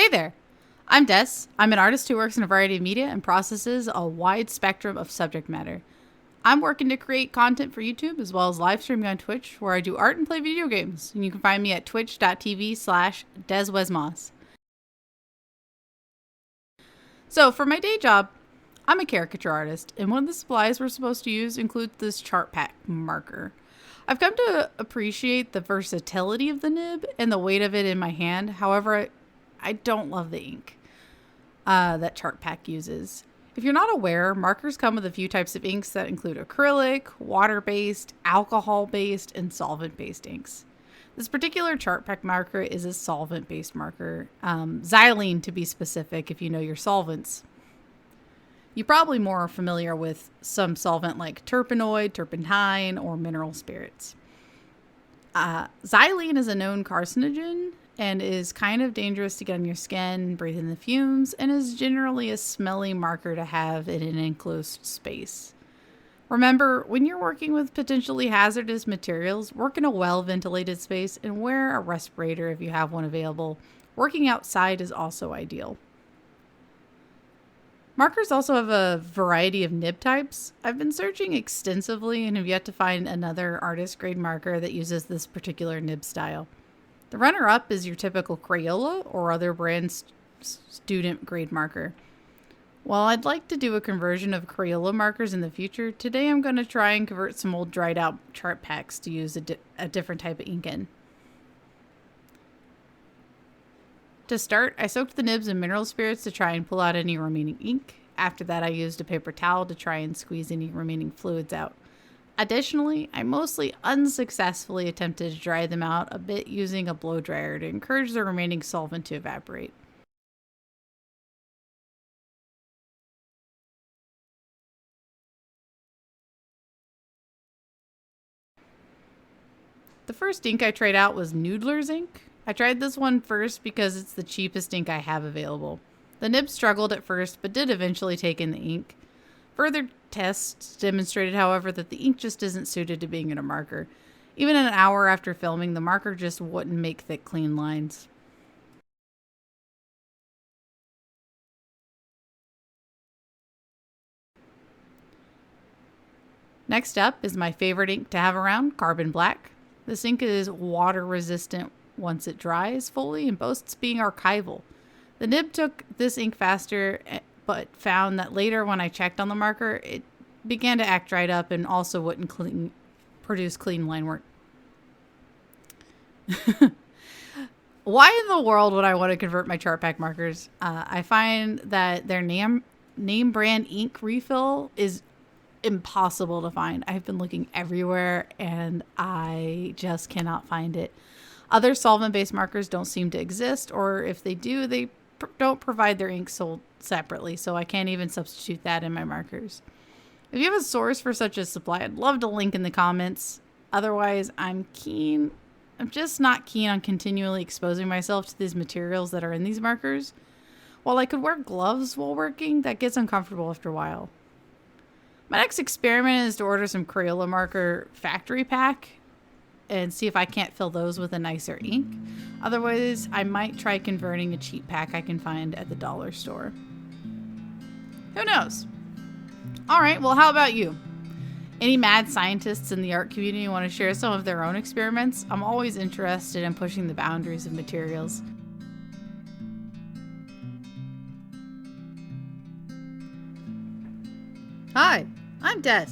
Hey there! I'm Des. I'm an artist who works in a variety of media and processes a wide spectrum of subject matter. I'm working to create content for YouTube as well as live streaming on Twitch where I do art and play video games. And you can find me at twitch.tv/DesWesMoss. So for my day job, I'm a caricature artist, and one of the supplies we're supposed to use includes this Chartpak marker. I've come to appreciate the versatility of the nib and the weight of it in my hand. However, I don't love the ink that Chartpak uses. If you're not aware, markers come with a few types of inks that include acrylic, water-based, alcohol-based, and solvent-based inks. This particular Chartpak marker is a solvent-based marker, xylene to be specific if you know your solvents. You're probably more familiar with some solvent like terpenoid, turpentine, or mineral spirits. Xylene is a known carcinogen and is kind of dangerous to get on your skin, breathe in the fumes, and is generally a smelly marker to have in an enclosed space. Remember, when you're working with potentially hazardous materials, work in a well-ventilated space and wear a respirator if you have one available. Working outside is also ideal. Markers also have a variety of nib types. I've been searching extensively and have yet to find another artist-grade marker that uses this particular nib style. The runner-up is your typical Crayola or other brand student-grade marker. While I'd like to do a conversion of Crayola markers in the future, today I'm going to try and convert some old dried-out Chartpaks to use a different type of ink in. To start, I soaked the nibs in mineral spirits to try and pull out any remaining ink. After that, I used a paper towel to try and squeeze any remaining fluids out. Additionally, I mostly unsuccessfully attempted to dry them out a bit using a blow dryer to encourage the remaining solvent to evaporate. The first ink I tried out was Noodler's ink. I tried this one first because it's the cheapest ink I have available. The nib struggled at first, but did eventually take in the ink. Further tests demonstrated, however, that the ink just isn't suited to being in a marker. Even an hour after filming, the marker just wouldn't make thick, clean lines. Next up is my favorite ink to have around, Carbon Black. This ink is water resistant once it dries fully and boasts being archival. The nib took this ink faster, but found that later when I checked on the marker, it began to act dried up and also wouldn't produce clean line work. Why in the world would I want to convert my Chartpak markers? I find that their name brand ink refill is impossible to find. I've been looking everywhere and I just cannot find it. Other solvent-based markers don't seem to exist, or if they do, they don't provide their ink sold separately, so I can't even substitute that in my markers. If you have a source for such a supply, I'd love to link in the comments. Otherwise, I'm just not keen on continually exposing myself to these materials that are in these markers. While I could wear gloves while working, that gets uncomfortable after a while. My next experiment is to order some Crayola marker factory pack and see if I can't fill those with a nicer ink. Otherwise, I might try converting a cheap pack I can find at the dollar store. Who knows? All right, well, how about you? Any mad scientists in the art community want to share some of their own experiments? I'm always interested in pushing the boundaries of materials. Hi, I'm Des.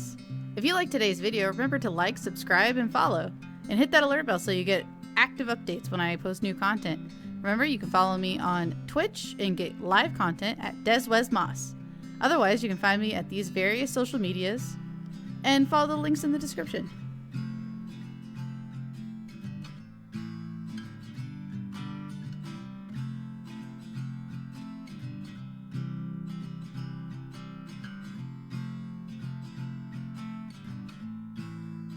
If you liked today's video, remember to like, subscribe, and follow. And hit that alert bell so you get active updates when I post new content. Remember, you can follow me on Twitch and get live content at DesWesMoss. Otherwise, you can find me at these various social medias and follow the links in the description.